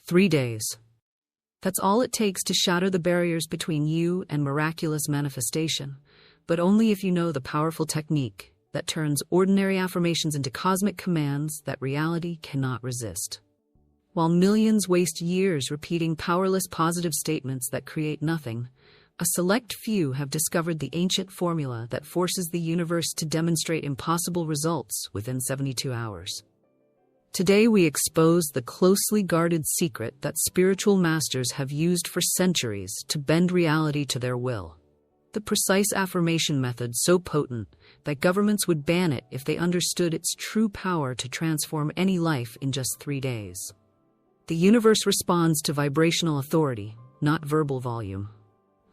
3 days. That's all it takes to shatter the barriers between you and miraculous manifestation, but only if you know the powerful technique that turns ordinary affirmations into cosmic commands that reality cannot resist. While millions waste years repeating powerless positive statements that create nothing, a select few have discovered the ancient formula that forces the universe to demonstrate impossible results within 72 hours. Today we expose the closely guarded secret that spiritual masters have used for centuries to bend reality to their will. The precise affirmation method so potent that governments would ban it if they understood its true power to transform any life in just 3 days. The universe responds to vibrational authority, not verbal volume.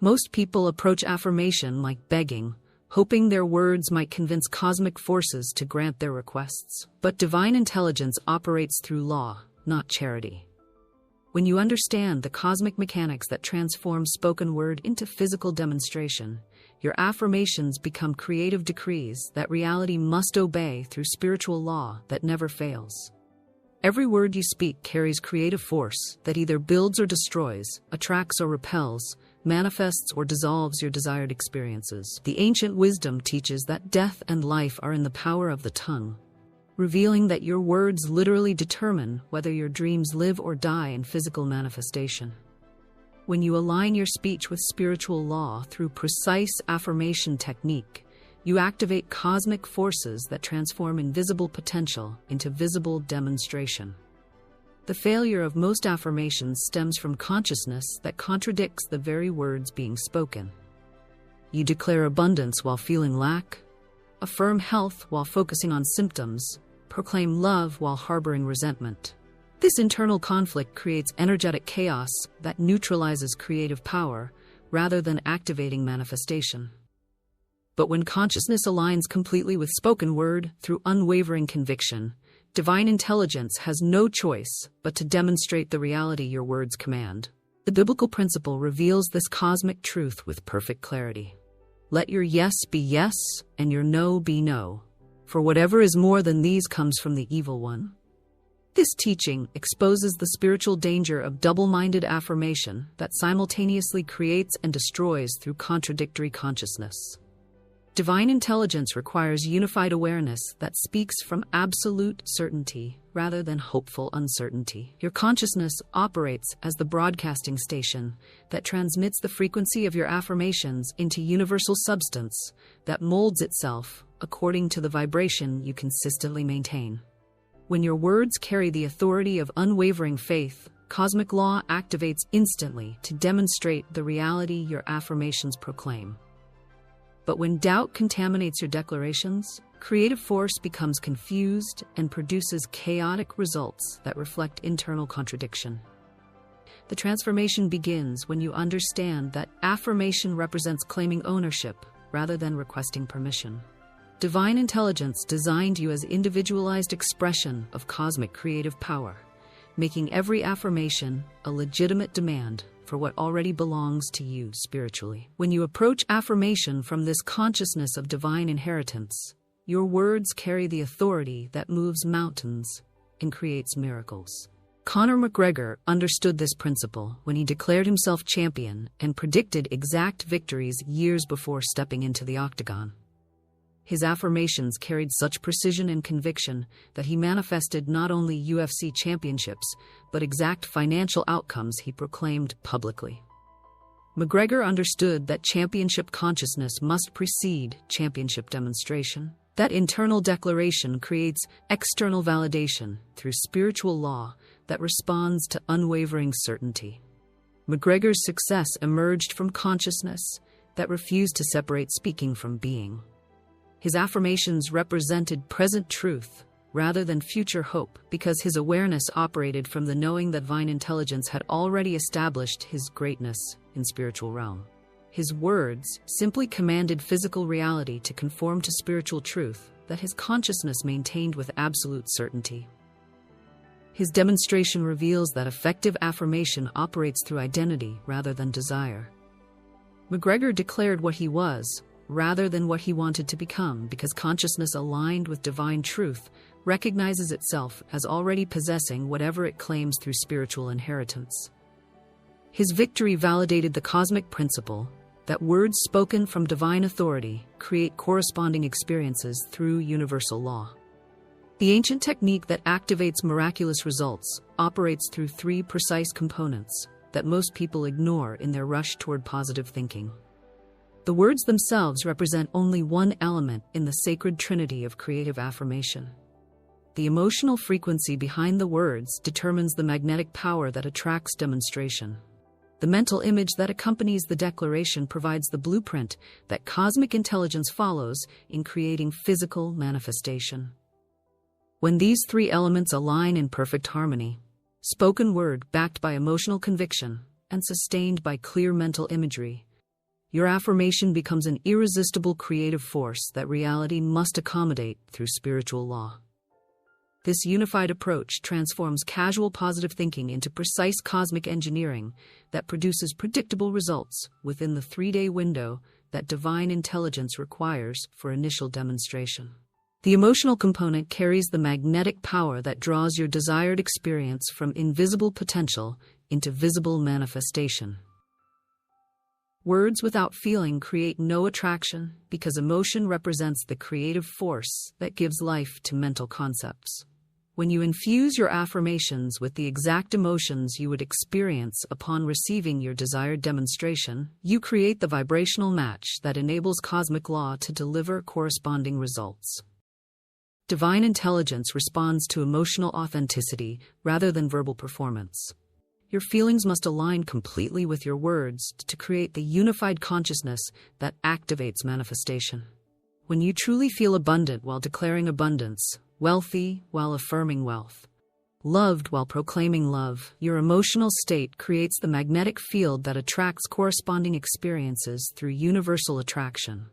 Most people approach affirmation like begging, hoping their words might convince cosmic forces to grant their requests. But divine intelligence operates through law, not charity. When you understand the cosmic mechanics that transform spoken word into physical demonstration, your affirmations become creative decrees that reality must obey through spiritual law that never fails. Every word you speak carries creative force that either builds or destroys, attracts or repels, manifests or dissolves your desired experiences. The ancient wisdom teaches that death and life are in the power of the tongue, revealing that your words literally determine whether your dreams live or die in physical manifestation. When you align your speech with spiritual law through precise affirmation technique, you activate cosmic forces that transform invisible potential into visible demonstration. The failure of most affirmations stems from consciousness that contradicts the very words being spoken. You declare abundance while feeling lack, affirm health while focusing on symptoms, proclaim love while harboring resentment. This internal conflict creates energetic chaos that neutralizes creative power rather than activating manifestation. But when consciousness aligns completely with spoken word through unwavering conviction, divine intelligence has no choice but to demonstrate the reality your words command. The biblical principle reveals this cosmic truth with perfect clarity. Let your yes be yes and your no be no, for whatever is more than these comes from the evil one. This teaching exposes the spiritual danger of double-minded affirmation that simultaneously creates and destroys through contradictory consciousness. Divine intelligence requires unified awareness that speaks from absolute certainty rather than hopeful uncertainty. Your consciousness operates as the broadcasting station that transmits the frequency of your affirmations into universal substance that molds itself according to the vibration you consistently maintain. When your words carry the authority of unwavering faith, cosmic law activates instantly to demonstrate the reality your affirmations proclaim. But when doubt contaminates your declarations, creative force becomes confused and produces chaotic results that reflect internal contradiction. The transformation begins when you understand that affirmation represents claiming ownership rather than requesting permission. Divine intelligence designed you as individualized expression of cosmic creative power, making every affirmation a legitimate demand for what already belongs to you spiritually. When you approach affirmation from this consciousness of divine inheritance, your words carry the authority that moves mountains and creates miracles. Conor McGregor understood this principle when he declared himself champion and predicted exact victories years before stepping into the octagon. His affirmations carried such precision and conviction that he manifested not only UFC championships, but exact financial outcomes he proclaimed publicly. McGregor understood that championship consciousness must precede championship demonstration. That internal declaration creates external validation through spiritual law that responds to unwavering certainty. McGregor's success emerged from consciousness that refused to separate speaking from being. His affirmations represented present truth rather than future hope because his awareness operated from the knowing that divine intelligence had already established his greatness in spiritual realm. His words simply commanded physical reality to conform to spiritual truth that his consciousness maintained with absolute certainty. His demonstration reveals that effective affirmation operates through identity rather than desire. McGregor declared what he was, rather than what he wanted to become, because consciousness aligned with divine truth recognizes itself as already possessing whatever it claims through spiritual inheritance. His victory validated the cosmic principle that words spoken from divine authority create corresponding experiences through universal law. The ancient technique that activates miraculous results operates through three precise components that most people ignore in their rush toward positive thinking. The words themselves represent only one element in the sacred trinity of creative affirmation. The emotional frequency behind the words determines the magnetic power that attracts demonstration. The mental image that accompanies the declaration provides the blueprint that cosmic intelligence follows in creating physical manifestation. When these three elements align in perfect harmony, spoken word backed by emotional conviction and sustained by clear mental imagery, your affirmation becomes an irresistible creative force that reality must accommodate through spiritual law. This unified approach transforms casual positive thinking into precise cosmic engineering that produces predictable results within the 3-day window that divine intelligence requires for initial demonstration. The emotional component carries the magnetic power that draws your desired experience from invisible potential into visible manifestation. Words without feeling create no attraction because emotion represents the creative force that gives life to mental concepts. When you infuse your affirmations with the exact emotions you would experience upon receiving your desired demonstration, you create the vibrational match that enables cosmic law to deliver corresponding results. Divine intelligence responds to emotional authenticity rather than verbal performance. Your feelings must align completely with your words to create the unified consciousness that activates manifestation. When you truly feel abundant while declaring abundance, wealthy while affirming wealth, loved while proclaiming love, your emotional state creates the magnetic field that attracts corresponding experiences through universal attraction.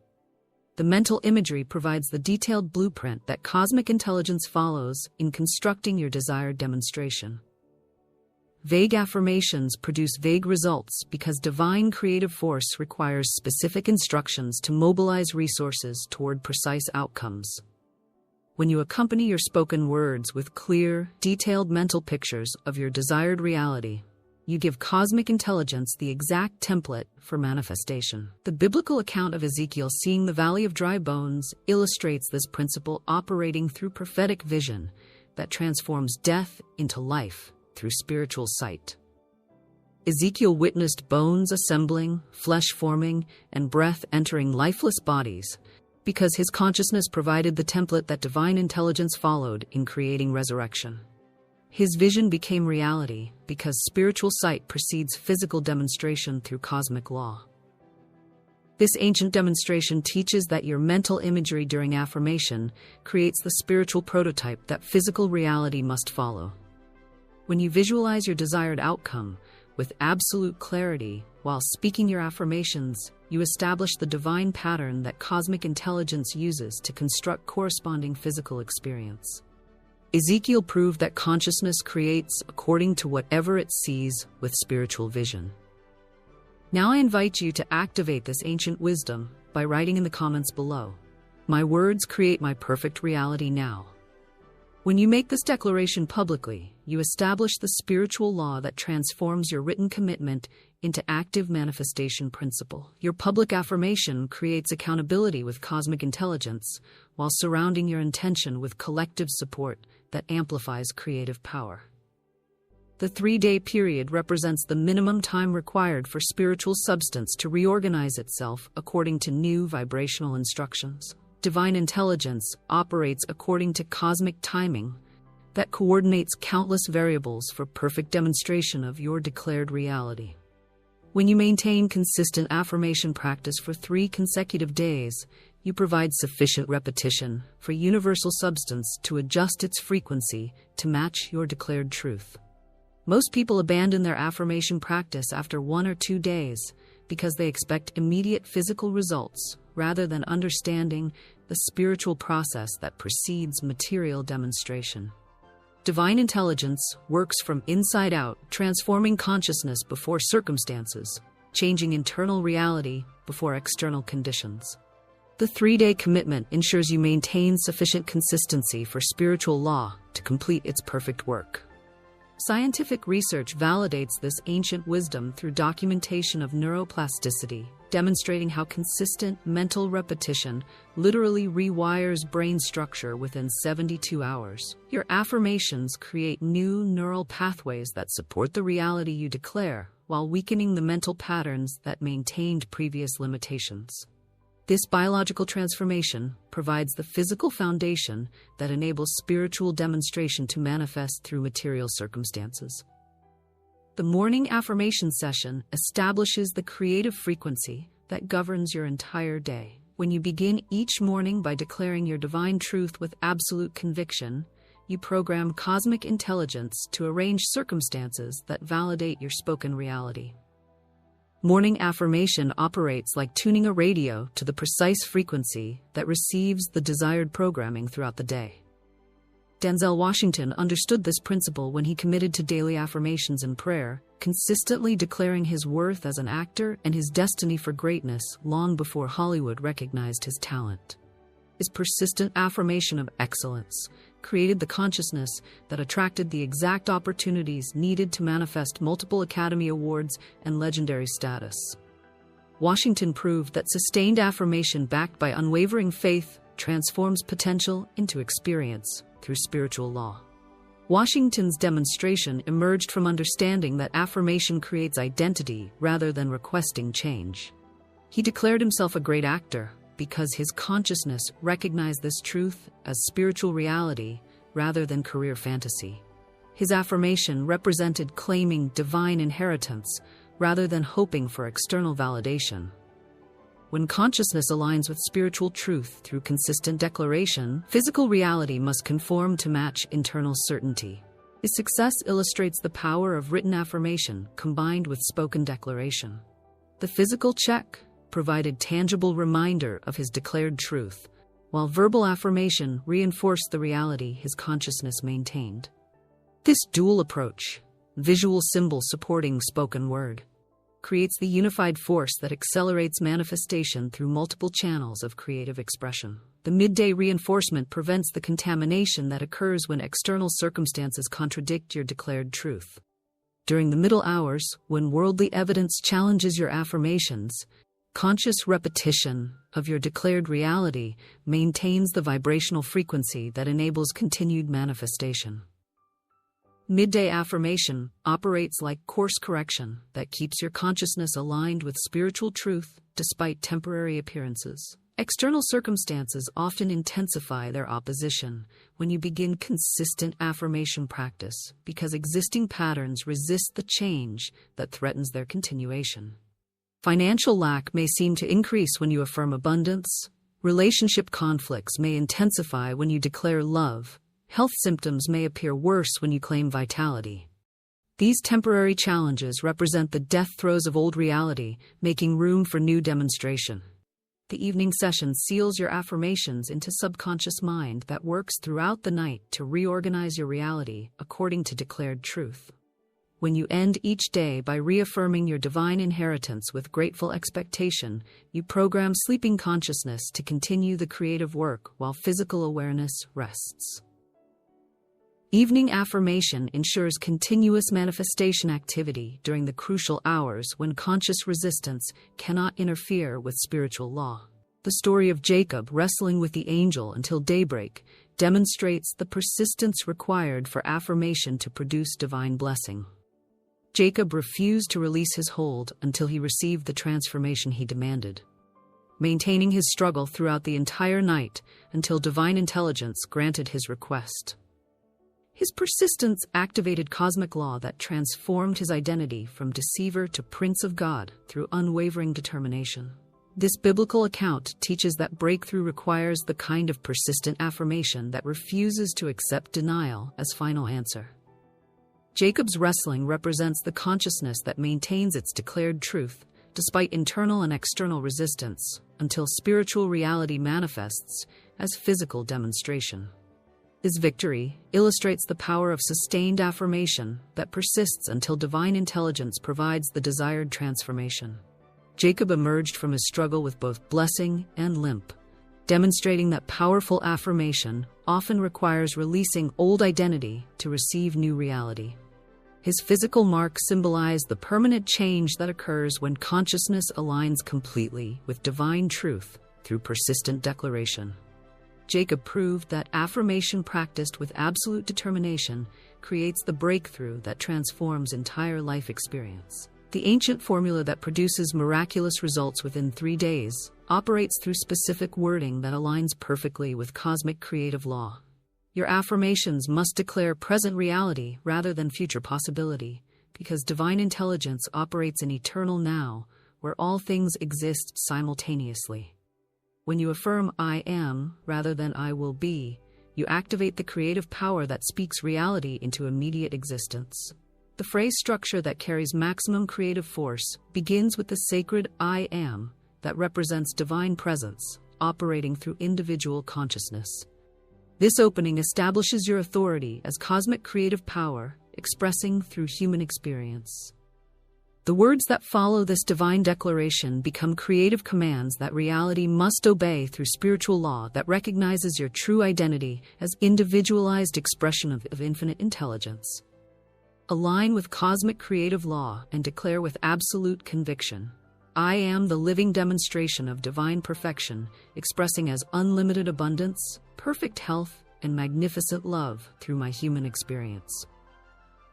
The mental imagery provides the detailed blueprint that cosmic intelligence follows in constructing your desired demonstration. Vague affirmations produce vague results because divine creative force requires specific instructions to mobilize resources toward precise outcomes. When you accompany your spoken words with clear, detailed mental pictures of your desired reality, you give cosmic intelligence the exact template for manifestation. The biblical account of Ezekiel seeing the valley of dry bones illustrates this principle operating through prophetic vision that transforms death into life through spiritual sight. Ezekiel witnessed bones assembling, flesh forming, and breath entering lifeless bodies because his consciousness provided the template that divine intelligence followed in creating resurrection. His vision became reality because spiritual sight precedes physical demonstration through cosmic law. This ancient demonstration teaches that your mental imagery during affirmation creates the spiritual prototype that physical reality must follow. When you visualize your desired outcome with absolute clarity while speaking your affirmations, you establish the divine pattern that cosmic intelligence uses to construct corresponding physical experience. Ezekiel proved that consciousness creates according to whatever it sees with spiritual vision. Now I invite you to activate this ancient wisdom by writing in the comments below, "My words create my perfect reality now." When you make this declaration publicly, you establish the spiritual law that transforms your written commitment into active manifestation principle. Your public affirmation creates accountability with cosmic intelligence, while surrounding your intention with collective support that amplifies creative power. The 3-day period represents the minimum time required for spiritual substance to reorganize itself according to new vibrational instructions. Divine intelligence operates according to cosmic timing that coordinates countless variables for perfect demonstration of your declared reality. When you maintain consistent affirmation practice for 3 consecutive days, you provide sufficient repetition for universal substance to adjust its frequency to match your declared truth. Most people abandon their affirmation practice after 1 or 2 days because they expect immediate physical results rather than understanding the spiritual process that precedes material demonstration. Divine intelligence works from inside out, transforming consciousness before circumstances, changing internal reality before external conditions. The 3-day commitment ensures you maintain sufficient consistency for spiritual law to complete its perfect work. Scientific research validates this ancient wisdom through documentation of neuroplasticity, demonstrating how consistent mental repetition literally rewires brain structure within 72 hours. Your affirmations create new neural pathways that support the reality you declare, while weakening the mental patterns that maintained previous limitations. This biological transformation provides the physical foundation that enables spiritual demonstration to manifest through material circumstances. The morning affirmation session establishes the creative frequency that governs your entire day. When you begin each morning by declaring your divine truth with absolute conviction, you program cosmic intelligence to arrange circumstances that validate your spoken reality. Morning affirmation operates like tuning a radio to the precise frequency that receives the desired programming throughout the day. Denzel Washington understood this principle when he committed to daily affirmations and prayer, consistently declaring his worth as an actor and his destiny for greatness long before Hollywood recognized his talent. His persistent affirmation of excellence created the consciousness that attracted the exact opportunities needed to manifest multiple Academy Awards and legendary status. Washington proved that sustained affirmation backed by unwavering faith transforms potential into experience through spiritual law. Washington's demonstration emerged from understanding that affirmation creates identity rather than requesting change. He declared himself a great actor because his consciousness recognized this truth as spiritual reality rather than career fantasy. His affirmation represented claiming divine inheritance rather than hoping for external validation. When consciousness aligns with spiritual truth through consistent declaration, physical reality must conform to match internal certainty. His success illustrates the power of written affirmation combined with spoken declaration. The physical check provided tangible reminder of his declared truth, while verbal affirmation reinforced the reality his consciousness maintained. This dual approach, visual symbol supporting spoken word, creates the unified force that accelerates manifestation through multiple channels of creative expression. The midday reinforcement prevents the contamination that occurs when external circumstances contradict your declared truth. During the middle hours, when worldly evidence challenges your affirmations, conscious repetition of your declared reality maintains the vibrational frequency that enables continued manifestation. Midday affirmation operates like course correction that keeps your consciousness aligned with spiritual truth despite temporary appearances. External circumstances often intensify their opposition when you begin consistent affirmation practice because existing patterns resist the change that threatens their continuation. Financial lack may seem to increase when you affirm abundance. Relationship conflicts may intensify when you declare love. Health symptoms may appear worse when you claim vitality. These temporary challenges represent the death throes of old reality, making room for new demonstration. The evening session seals your affirmations into subconscious mind that works throughout the night to reorganize your reality according to declared truth. When you end each day by reaffirming your divine inheritance with grateful expectation, you program sleeping consciousness to continue the creative work while physical awareness rests. Evening affirmation ensures continuous manifestation activity during the crucial hours when conscious resistance cannot interfere with spiritual law. The story of Jacob wrestling with the angel until daybreak demonstrates the persistence required for affirmation to produce divine blessing. Jacob refused to release his hold until he received the transformation he demanded, maintaining his struggle throughout the entire night until divine intelligence granted his request. His persistence activated cosmic law that transformed his identity from deceiver to prince of God through unwavering determination. This biblical account teaches that breakthrough requires the kind of persistent affirmation that refuses to accept denial as final answer. Jacob's wrestling represents the consciousness that maintains its declared truth, despite internal and external resistance, until spiritual reality manifests as physical demonstration. His victory illustrates the power of sustained affirmation that persists until divine intelligence provides the desired transformation. Jacob emerged from his struggle with both blessing and limp, demonstrating that powerful affirmation often requires releasing old identity to receive new reality. His physical marks symbolize the permanent change that occurs when consciousness aligns completely with divine truth through persistent declaration. Jacob proved that affirmation practiced with absolute determination creates the breakthrough that transforms entire life experience. The ancient formula that produces miraculous results within 3 days operates through specific wording that aligns perfectly with cosmic creative law. Your affirmations must declare present reality rather than future possibility, because divine intelligence operates in eternal now, where all things exist simultaneously. When you affirm "I am" rather than "I will be," you activate the creative power that speaks reality into immediate existence. The phrase structure that carries maximum creative force begins with the sacred "I am" that represents divine presence, operating through individual consciousness. This opening establishes your authority as cosmic creative power, expressing through human experience. The words that follow this divine declaration become creative commands that reality must obey through spiritual law that recognizes your true identity as individualized expression of infinite intelligence. Align with cosmic creative law and declare with absolute conviction, "I am the living demonstration of divine perfection, expressing as unlimited abundance, perfect health, and magnificent love through my human experience."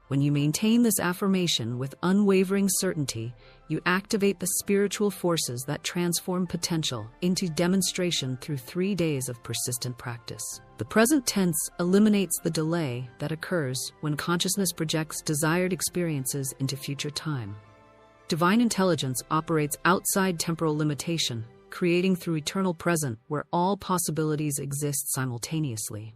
When you maintain this affirmation with unwavering certainty, you activate the spiritual forces that transform potential into demonstration through 3 days of persistent practice. The present tense eliminates the delay that occurs when consciousness projects desired experiences into future time. Divine intelligence operates outside temporal limitation, creating through eternal present where all possibilities exist simultaneously.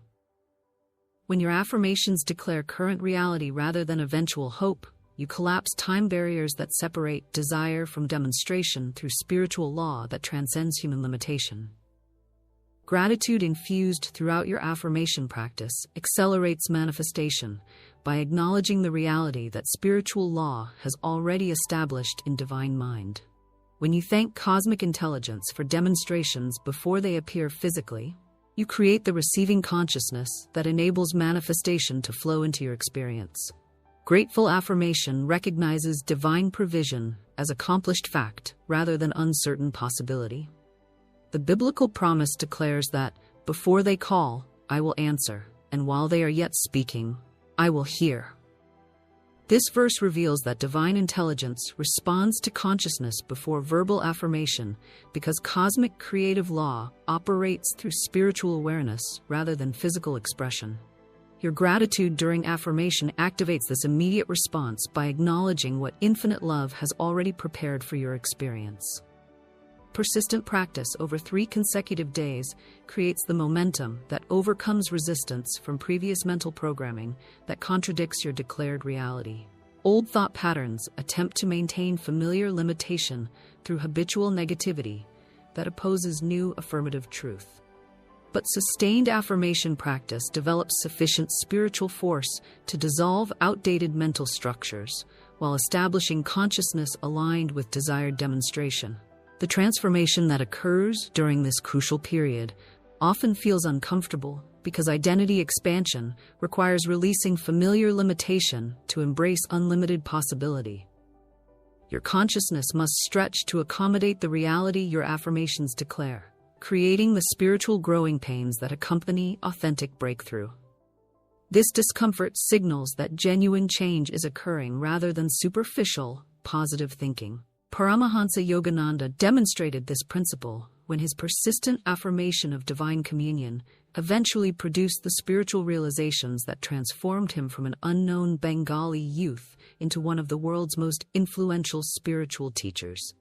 When your affirmations declare current reality rather than eventual hope, you collapse time barriers that separate desire from demonstration through spiritual law that transcends human limitation. Gratitude infused throughout your affirmation practice accelerates manifestation by acknowledging the reality that spiritual law has already established in divine mind. When you thank cosmic intelligence for demonstrations before they appear physically, you create the receiving consciousness that enables manifestation to flow into your experience. Grateful affirmation recognizes divine provision as accomplished fact rather than uncertain possibility. The biblical promise declares that, "Before they call, I will answer, and while they are yet speaking, I will hear." This verse reveals that divine intelligence responds to consciousness before verbal affirmation because cosmic creative law operates through spiritual awareness rather than physical expression. Your gratitude during affirmation activates this immediate response by acknowledging what infinite love has already prepared for your experience. Persistent practice over 3 consecutive days creates the momentum that overcomes resistance from previous mental programming that contradicts your declared reality. Old thought patterns attempt to maintain familiar limitation through habitual negativity that opposes new affirmative truth. But sustained affirmation practice develops sufficient spiritual force to dissolve outdated mental structures while establishing consciousness aligned with desired demonstration. The transformation that occurs during this crucial period often feels uncomfortable because identity expansion requires releasing familiar limitation to embrace unlimited possibility. Your consciousness must stretch to accommodate the reality your affirmations declare, creating the spiritual growing pains that accompany authentic breakthrough. This discomfort signals that genuine change is occurring rather than superficial, positive thinking. Paramahansa Yogananda demonstrated this principle when his persistent affirmation of divine communion eventually produced the spiritual realizations that transformed him from an unknown Bengali youth into one of the world's most influential spiritual teachers.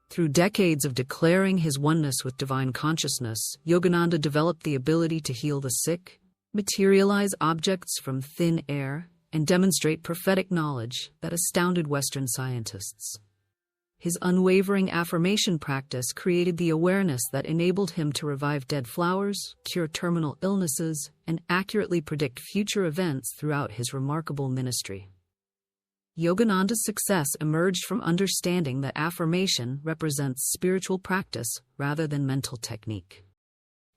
Through decades of declaring his oneness with divine consciousness, Yogananda developed the ability to heal the sick, materialize objects from thin air, and demonstrate prophetic knowledge that astounded Western scientists. His unwavering affirmation practice created the awareness that enabled him to revive dead flowers, cure terminal illnesses, and accurately predict future events throughout his remarkable ministry. Yogananda's success emerged from understanding that affirmation represents spiritual practice rather than mental technique.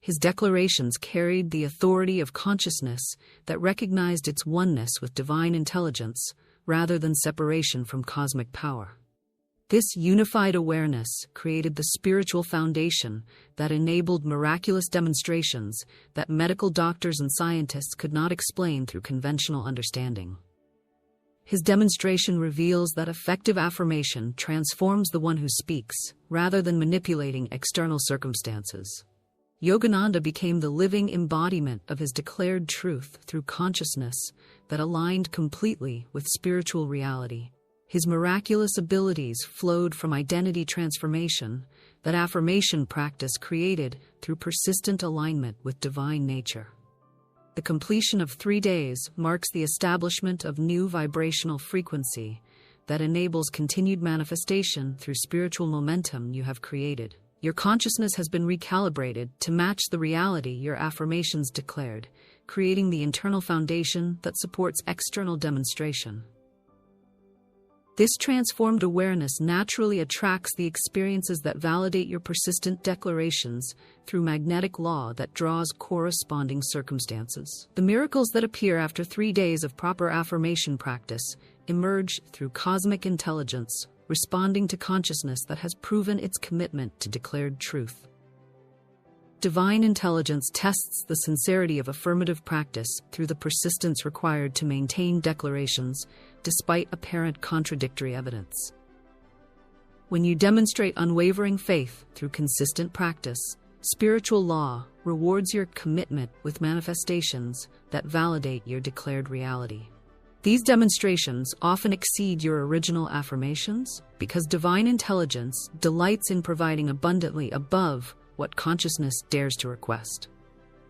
His declarations carried the authority of consciousness that recognized its oneness with divine intelligence rather than separation from cosmic power. This unified awareness created the spiritual foundation that enabled miraculous demonstrations that medical doctors and scientists could not explain through conventional understanding. His demonstration reveals that effective affirmation transforms the one who speaks, rather than manipulating external circumstances. Yogananda became the living embodiment of his declared truth through consciousness that aligned completely with spiritual reality. His miraculous abilities flowed from identity transformation that affirmation practice created through persistent alignment with divine nature. The completion of 3 days marks the establishment of new vibrational frequency that enables continued manifestation through spiritual momentum you have created. Your consciousness has been recalibrated to match the reality your affirmations declared, creating the internal foundation that supports external demonstration. This transformed awareness naturally attracts the experiences that validate your persistent declarations through magnetic law that draws corresponding circumstances. The miracles that appear after 3 days of proper affirmation practice emerge through cosmic intelligence, responding to consciousness that has proven its commitment to declared truth. Divine intelligence tests the sincerity of affirmative practice through the persistence required to maintain declarations despite apparent contradictory evidence. When you demonstrate unwavering faith through consistent practice, spiritual law rewards your commitment with manifestations that validate your declared reality. These demonstrations often exceed your original affirmations because divine intelligence delights in providing abundantly above what consciousness dares to request.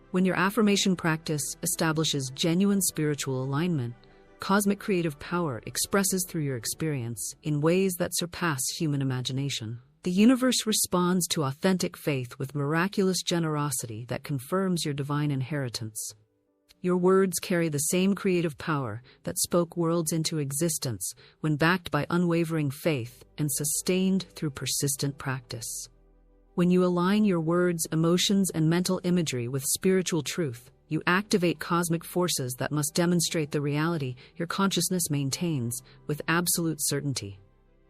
When your affirmation practice establishes genuine spiritual alignment, cosmic creative power expresses through your experience in ways that surpass human imagination. The universe responds to authentic faith with miraculous generosity that confirms your divine inheritance. Your words carry the same creative power that spoke worlds into existence when backed by unwavering faith and sustained through persistent practice. When you align your words, emotions, and mental imagery with spiritual truth, you activate cosmic forces that must demonstrate the reality your consciousness maintains with absolute certainty.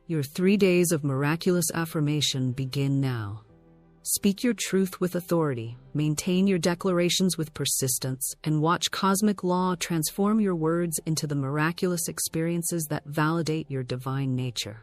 Your 3 days of miraculous affirmation begin now. Speak your truth with authority, maintain your declarations with persistence, and watch cosmic law transform your words into the miraculous experiences that validate your divine nature.